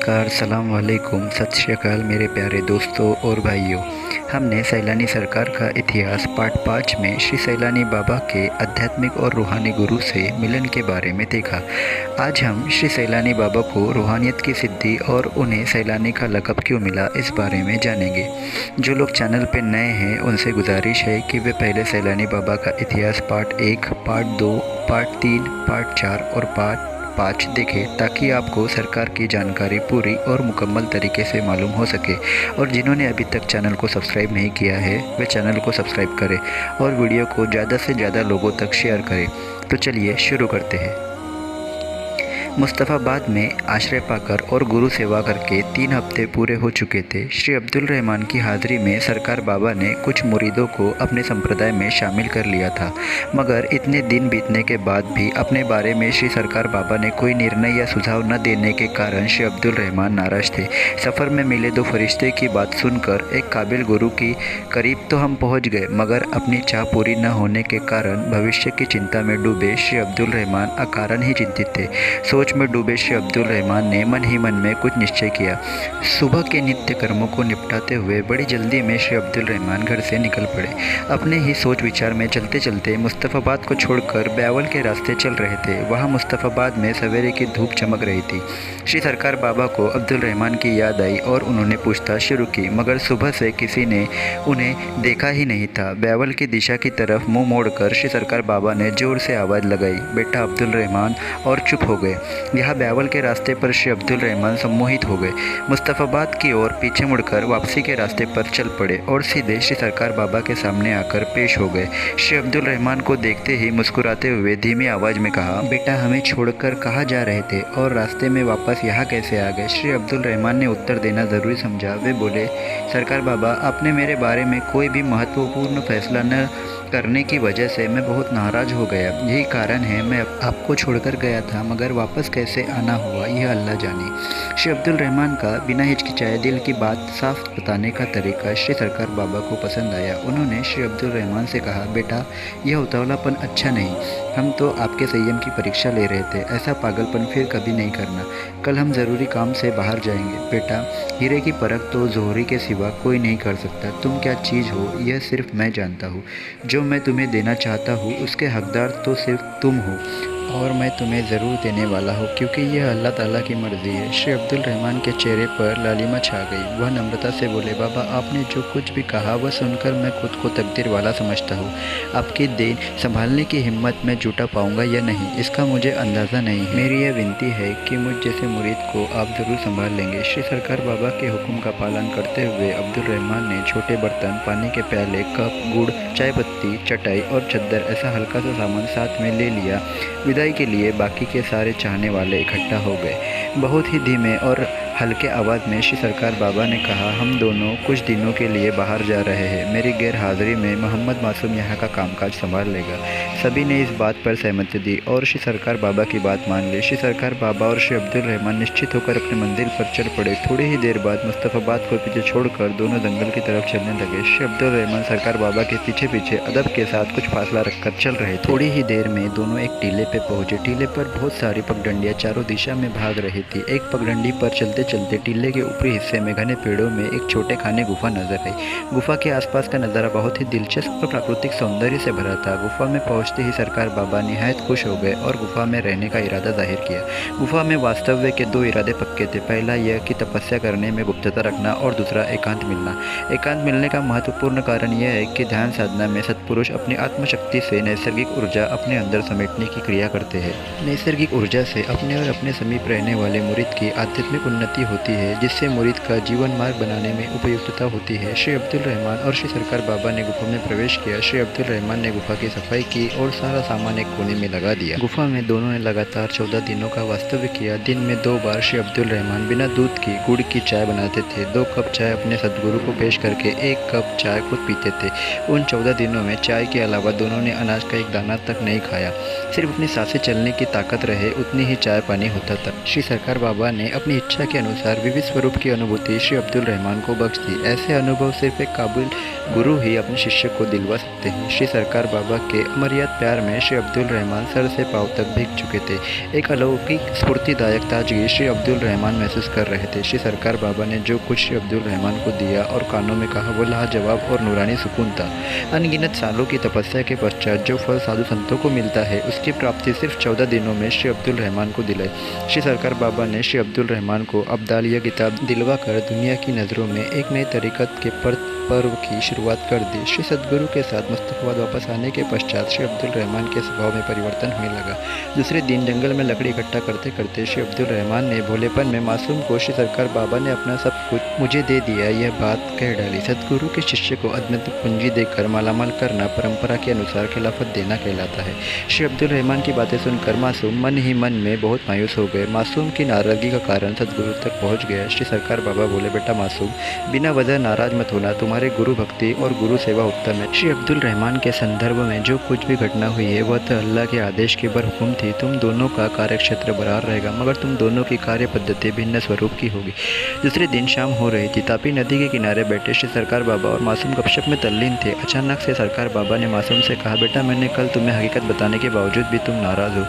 नमस्कार, सलाम वालेकुम, सत श्री अकाल मेरे प्यारे दोस्तों और भाइयों। हमने सैलानी सरकार का इतिहास पार्ट 5 में श्री सैलानी बाबा के आध्यात्मिक और रूहानी गुरु से मिलन के बारे में देखा। आज हम श्री सैलानी बाबा को रूहानियत की सिद्धि और उन्हें सैलानी का लक़ब क्यों मिला इस बारे में जानेंगे। जो लोग चैनल पर नए हैं उनसे गुजारिश है कि वे पहले सैलानी बाबा का इतिहास पार्ट 1, पार्ट 2, पार्ट 3, पार्ट 4 और पार्ट 5 देखें ताकि आपको सरकार की जानकारी पूरी और मुकम्मल तरीके से मालूम हो सके। और जिन्होंने अभी तक चैनल को सब्सक्राइब नहीं किया है वे चैनल को सब्सक्राइब करें और वीडियो को ज़्यादा से ज़्यादा लोगों तक शेयर करें। तो चलिए शुरू करते हैं। मुस्तफ़ाबाद में आश्रय पाकर और गुरु सेवा करके 3 हफ्ते पूरे हो चुके थे। श्री अब्दुल रहमान की हाज़िरी में सरकार बाबा ने कुछ मुरीदों को अपने संप्रदाय में शामिल कर लिया था, मगर इतने दिन बीतने के बाद भी अपने बारे में श्री सरकार बाबा ने कोई निर्णय या सुझाव न देने के कारण श्री अब्दुल रहमान नाराज़ थे। सफ़र में मिले 2 फरिश्ते की बात सुनकर एक काबिल गुरु की करीब तो हम पहुँच गए, मगर अपनी चाह पूरी न होने के कारण भविष्य की चिंता में डूबे श्री अब्दुल रहमान अकारण ही चिंतित थे। सोच में डूबे श्री अब्दुल रहमान ने मन ही मन में कुछ निश्चय किया। सुबह के नित्य कर्मों को निपटाते हुए बड़ी जल्दी में श्री अब्दुल रहमान घर से निकल पड़े। अपने ही सोच विचार में चलते चलते मुस्तफ़ाबाद को छोड़कर ब्यावल के रास्ते चल रहे थे। वहाँ मुस्तफ़ाबाद में सवेरे की धूप चमक रही थी। श्री सरकार बाबा को अब्दुल रहमान की याद आई और उन्होंने पूछताछ शुरू की, मगर सुबह से किसी ने उन्हें देखा ही नहीं था। ब्यावल की दिशा की तरफ मुँह मोड़कर श्री सरकार बाबा ने जोर से आवाज़ लगाई, बेटा अब्दुल रहमान, और चुप हो गए। यहाँ ब्यावल के रास्ते पर श्री अब्दुल रहमान सम्मोहित हो गए। मुस्तफ़ाबाद की ओर पीछे मुड़कर वापसी के रास्ते पर चल पड़े और सीधे श्री सरकार बाबा के सामने आकर पेश हो गए। श्री अब्दुल रहमान को देखते ही मुस्कुराते हुए धीमी आवाज़ में कहा, बेटा हमें छोड़कर कहाँ जा रहे थे और रास्ते में वापस यहाँ कैसे आ गए? श्री अब्दुल रहमान ने उत्तर देना ज़रूरी समझा। वे बोले, सरकार बाबा, आपने मेरे बारे में कोई भी महत्वपूर्ण फैसला न करने की वजह से मैं बहुत नाराज़ हो गया। यही कारण है मैं आपको छोड़कर गया था, मगर वापस कैसे आना हुआ यह अल्लाह जाने। श्री अब्दुल रहमान का बिना हिचकिचाए दिल की बात साफ बताने का तरीका श्री सरकार बाबा को पसंद आया। उन्होंने श्री अब्दुल रहमान से कहा, बेटा यह उतावलापन अच्छा नहीं। हम तो आपके संयम की परीक्षा ले रहे थे। ऐसा पागलपन फिर कभी नहीं करना। कल हम ज़रूरी काम से बाहर जाएंगे। बेटा हीरे की परख तो जोहरी के सिवा कोई नहीं कर सकता। तुम क्या चीज़ हो यह सिर्फ मैं जानता हूँ। जो मैं तुम्हें देना चाहता हूँ उसके हकदार तो सिर्फ तुम हो, और मैं तुम्हें ज़रूर देने वाला हूँ, क्योंकि यह अल्लाह ताला की मर्ज़ी है। श्री अब्दुल रहमान के चेहरे पर लालिमा छा गई। वह नम्रता से बोले, बाबा आपने जो कुछ भी कहा वह सुनकर मैं खुद को तकदीर वाला समझता हूँ। आपकी देन संभालने की हिम्मत मैं जुटा पाऊँगा या नहीं इसका मुझे अंदाज़ा नहीं है। मेरी यह विनती है कि मुझ जैसे मुरीद को आप ज़रूर संभाल लेंगे। श्री सरकार बाबा के हुक्म का पालन करते हुए अब्दुल रहमान ने छोटे बर्तन, पानी के प्याले, कप, गुड़, चाय पत्ती, चटाई और चद्दर ऐसा हल्का सा सामान साथ में ले लिया। विदाई के लिए बाकी के सारे चाहने वाले इकट्ठा हो गए। बहुत ही धीमे और हल्के आवाज़ में श्री सरकार बाबा ने कहा, हम दोनों कुछ दिनों के लिए बाहर जा रहे हैं। मेरी गैर हाज़िरी में मोहम्मद मासूम यहाँ का कामकाज संभाल लेगा। सभी ने इस बात पर सहमति दी और श्री सरकार बाबा की बात मान ली। श्री सरकार बाबा और श्री अब्दुल रहमान निश्चित होकर अपनी मंजिल पर चल पड़े। थोड़ी ही देर बाद मुस्तफ़ाबाद को पीछे छोड़कर दोनों जंगल की तरफ चलने लगे। श्री अब्दुल रहमान सरकार बाबा के पीछे पीछे अदब के साथ कुछ फासला रखकर चल रहे थे। थोड़ी ही देर में दोनों एक टीले पे पहुंचे। टीले पर बहुत सारी पगडंडियाँ चारों दिशा में भाग रही थी। एक पगडंडी पर चलते चलते टीले के ऊपरी हिस्से में घने पेड़ों में एक छोटे खाने गुफा नजर आई। गुफा के आसपास का नज़ारा बहुत ही दिलचस्प और प्राकृतिक सौंदर्य से भरा था। गुफा में पहुंचते ही सरकार बाबा निहायत खुश हो गए और गुफा में रहने का इरादा जाहिर किया। गुफा में वास्तव्य के 2 इरादे पक्के थे। पहला यह कि तपस्या करने में गुप्तता रखना और दूसरा एकांत मिलना। एकांत मिलने का महत्वपूर्ण कारण यह है कि ध्यान साधना में सत्पुरुष अपनी आत्मशक्ति से नैसर्गिक ऊर्जा अपने अंदर समेटने की क्रिया करते हैं। नैसर्गिक ऊर्जा से अपने और अपने समीप रहने वाले मुरीद की आध्यात्मिक उन्नति होती है, जिससे मुरीद का जीवन मार्ग बनाने में उपयुक्तता होती है। श्री अब्दुल रहमान और श्री सरकार बाबा ने गुफा में प्रवेश किया। श्री अब्दुल रहमान ने गुफा की सफाई की और सारा सामान एक कोने में लगा दिया। गुफा में दोनों ने लगातार 14 दिनों का वास्तव्य किया। दिन में 2 बार श्री अब्दुल रहमान बिना दूध की गुड़ की चाय बनाते थे। 2 कप चाय अपने सदगुरु को पेश करके 1 कप चाय खुद पीते थे। उन 14 दिनों में चाय के अलावा दोनों ने अनाज का एक दाना तक नहीं खाया। सिर्फ अपनी सांसें चलने की ताकत रहे उतनी ही चाय पानी होता था। श्री सरकार बाबा ने अपनी इच्छा के अनुसार विविध स्वरूप की अनुभूति श्री अब्दुल रहमान को बख्श दी। ऐसे अनुभव सिर्फ एक काबिल गुरु ही अपने शिष्य को दिलवा सकते हैं। श्री सरकार बाबा के अमर्याद प्यार में श्री अब्दुल रहमान सर से पांव तक भीग चुके थे। एक अलौकिक स्फूर्तिदायक ताजगी श्री अब्दुल रहमान महसूस कर रहे थे। श्री सरकार बाबा ने जो कुछ श्री अब्दुल रहमान को दिया और कानों में कहा, वो लाजवाब और नूरानी सुकून था। अनगिनत सालों की तपस्या के पश्चात जो फल साधु संतों को मिलता है, उसकी प्राप्ति सिर्फ 14 दिनों में श्री अब्दुल रहमान को दिलाई। श्री सरकार बाबा ने श्री अब्दुल रहमान को अब्दालिया किताब दिलवा कर दुनिया की नज़रों में एक नई तरीक़त के पर्व की शुरुआत कर दी। श्री सद्गुरु के साथ मुस्तफाबाद वापस आने के पश्चात श्री अब्दुल रहमान के स्वभाव में परिवर्तन होने लगा। दूसरे दिन जंगल में लकड़ी इकट्ठा करते करते श्री अब्दुल रहमान ने भोलेपन में मासूम को श्री सरकार बाबा ने अपना सब कुछ मुझे दे दिया, यह बात कह डाली। सद्गुरु के शिष्य को अदमत पूंजी देकर मालामाल करना परंपरा के अनुसार खिलाफत देना कहलाता है। श्री अब्दुल रहमान की बातें सुनकर मासूम मन ही मन में बहुत मायूस हो गए। मासूम की नाराज़गी का कारण सद्गुरु तक पहुँच गया। श्री सरकार बाबा बोले, बेटा मासूम, बिना वजह नाराज मत होना, तुम्हारे गुरु भक्ति और गुरु सेवा उत्तम है। श्री अब्दुल रहमान के संदर्भ में जो कुछ भी घटना हुई है, वह तो अल्लाह के आदेश के बरहुकुम थी। तुम दोनों का कार्यक्षेत्र बराबर रहेगा, मगर तुम दोनों की कार्य पद्धति भिन्न स्वरूप की होगी। दूसरे दिन शाम हो रही थी। तापी नदी के किनारे बैठे श्री सरकार बाबा और मासूम गपशप में तल्लीन थे। अचानक से सरकार बाबा ने मासूम से कहा, बेटा मैंने कल तुम्हें हकीकत बताने के बावजूद भी तुम नाराज़ हो।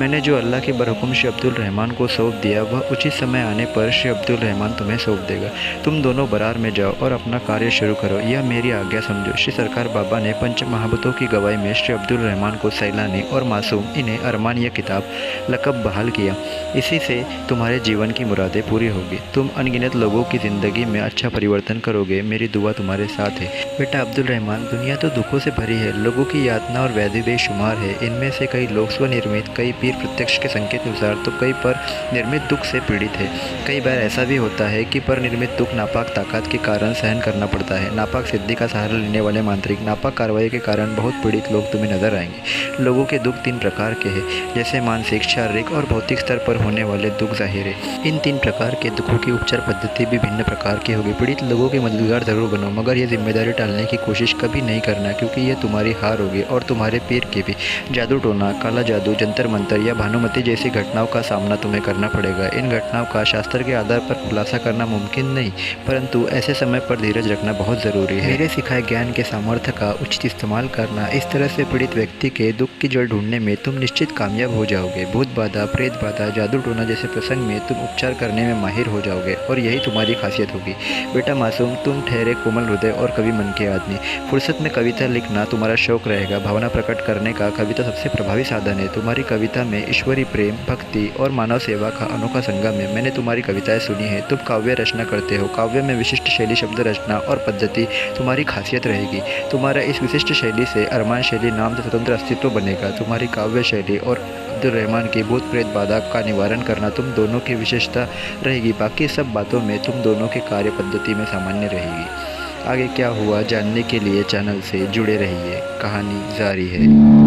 मैंने जो अल्लाह के बरहुकुम श्री अब्दुल रहमान को सौंप दिया, वह उचित समय आने पर श्री अब्दुल रहमान तुम्हें सौंप देगा। तुम दोनों बरार में जाओ और अपना कार्य शुरू करो, यह मेरी आज्ञा समझो। श्री सरकार बाबा ने पंच महाबतों की गवाही में श्री अब्दुल रहमान को सैलानी और मासूम, इन्हें अरमान यह किताब लक़ब बहाल किया। इसी से तुम्हारे जीवन की मुरादें पूरी होगी। तुम अनगिनत लोगों की ज़िंदगी में अच्छा परिवर्तन करोगे। मेरी दुआ तुम्हारे साथ है। बेटा अब्दुल रहमान, दुनिया तो दुखों से भरी है। लोगों की यातना और व्याधि बेशुमार है। इनमें से कई लोग स्वनिर्मित, कई पीर प्रत्यक्ष के संकेत अनुसार, तो कई पर निर्मित दुख से पीड़ित है। कई बार ऐसा भी होता है कि पर निर्मित दुख नापाक ताकत के कारण सहन करना पड़ता है। नापाक सिद्धि का सहारा लेने वाले मांत्रिक, नापाक कार्रवाई के कारण बहुत पीड़ित लोग तुम्हें नजर आएंगे। लोगों के दुख 3 प्रकार के हैं, जैसे मानसिक, शारीरिक और भौतिक स्तर पर होने वाले दुख जाहिर है। इन 3 प्रकार के दुखों की उपचार पद्धति भी भिन्न प्रकार की होगी। पीड़ित लोगों के मददगार जरूर बनो, मगर यह जिम्मेदारी टालने की कोशिश कभी नहीं करना, क्योंकि यह तुम्हारी हार होगी और तुम्हारे पीर की भी। जादू टोना, काला जादू, जंतर मंतर या भानुमति जैसी घटनाओं का सामना तुम्हें करना पड़ेगा। इन घटनाओं का शास्त्र के आधार पर खुलासा करना मुमकिन नहीं, परंतु ऐसे समय पर धीरज रखना बहुत ज़रूरी है। मेरे सिखाए ज्ञान के सामर्थ्य का उचित इस्तेमाल करना, इस तरह से पीड़ित व्यक्ति के दुख की जड़ ढूंढने में तुम निश्चित कामयाब हो जाओगे। भूत बाधा, प्रेत बाधा, जादू टोना जैसे प्रसंग में तुम उपचार करने में माहिर हो जाओगे और यही तुम्हारी खासियत होगी। बेटा मासूम, तुम ठहरे कोमल हृदय और कवि मन के आदमी। फुर्सत में कविता लिखना तुम्हारा शौक रहेगा। भावना प्रकट करने का कविता सबसे प्रभावी साधन है। तुम्हारी कविता में ईश्वरी प्रेम, भक्ति और मानव सेवा का अनोखा संगम है। मैंने तुम्हारी कविताएं सुनी है। तुम काव्य रचना करते हो। काव्य में विशिष्ट शैली, शब्द रचना और पद्धति तुम्हारी खासियत रहेगी। तुम्हारा इस विशिष्ट शैली से अरमान शैली नाम से स्वतंत्र अस्तित्व बनेगा। तुम्हारी काव्य शैली और अब्दुल रहमान की भूत प्रेत बाधा का निवारण करना तुम दोनों की विशेषता रहेगी। बाकी सब बातों में तुम दोनों की कार्य पद्धति में सामान्य रहेगी। आगे क्या हुआ जानने के लिए चैनल से जुड़े रहिए। कहानी जारी है।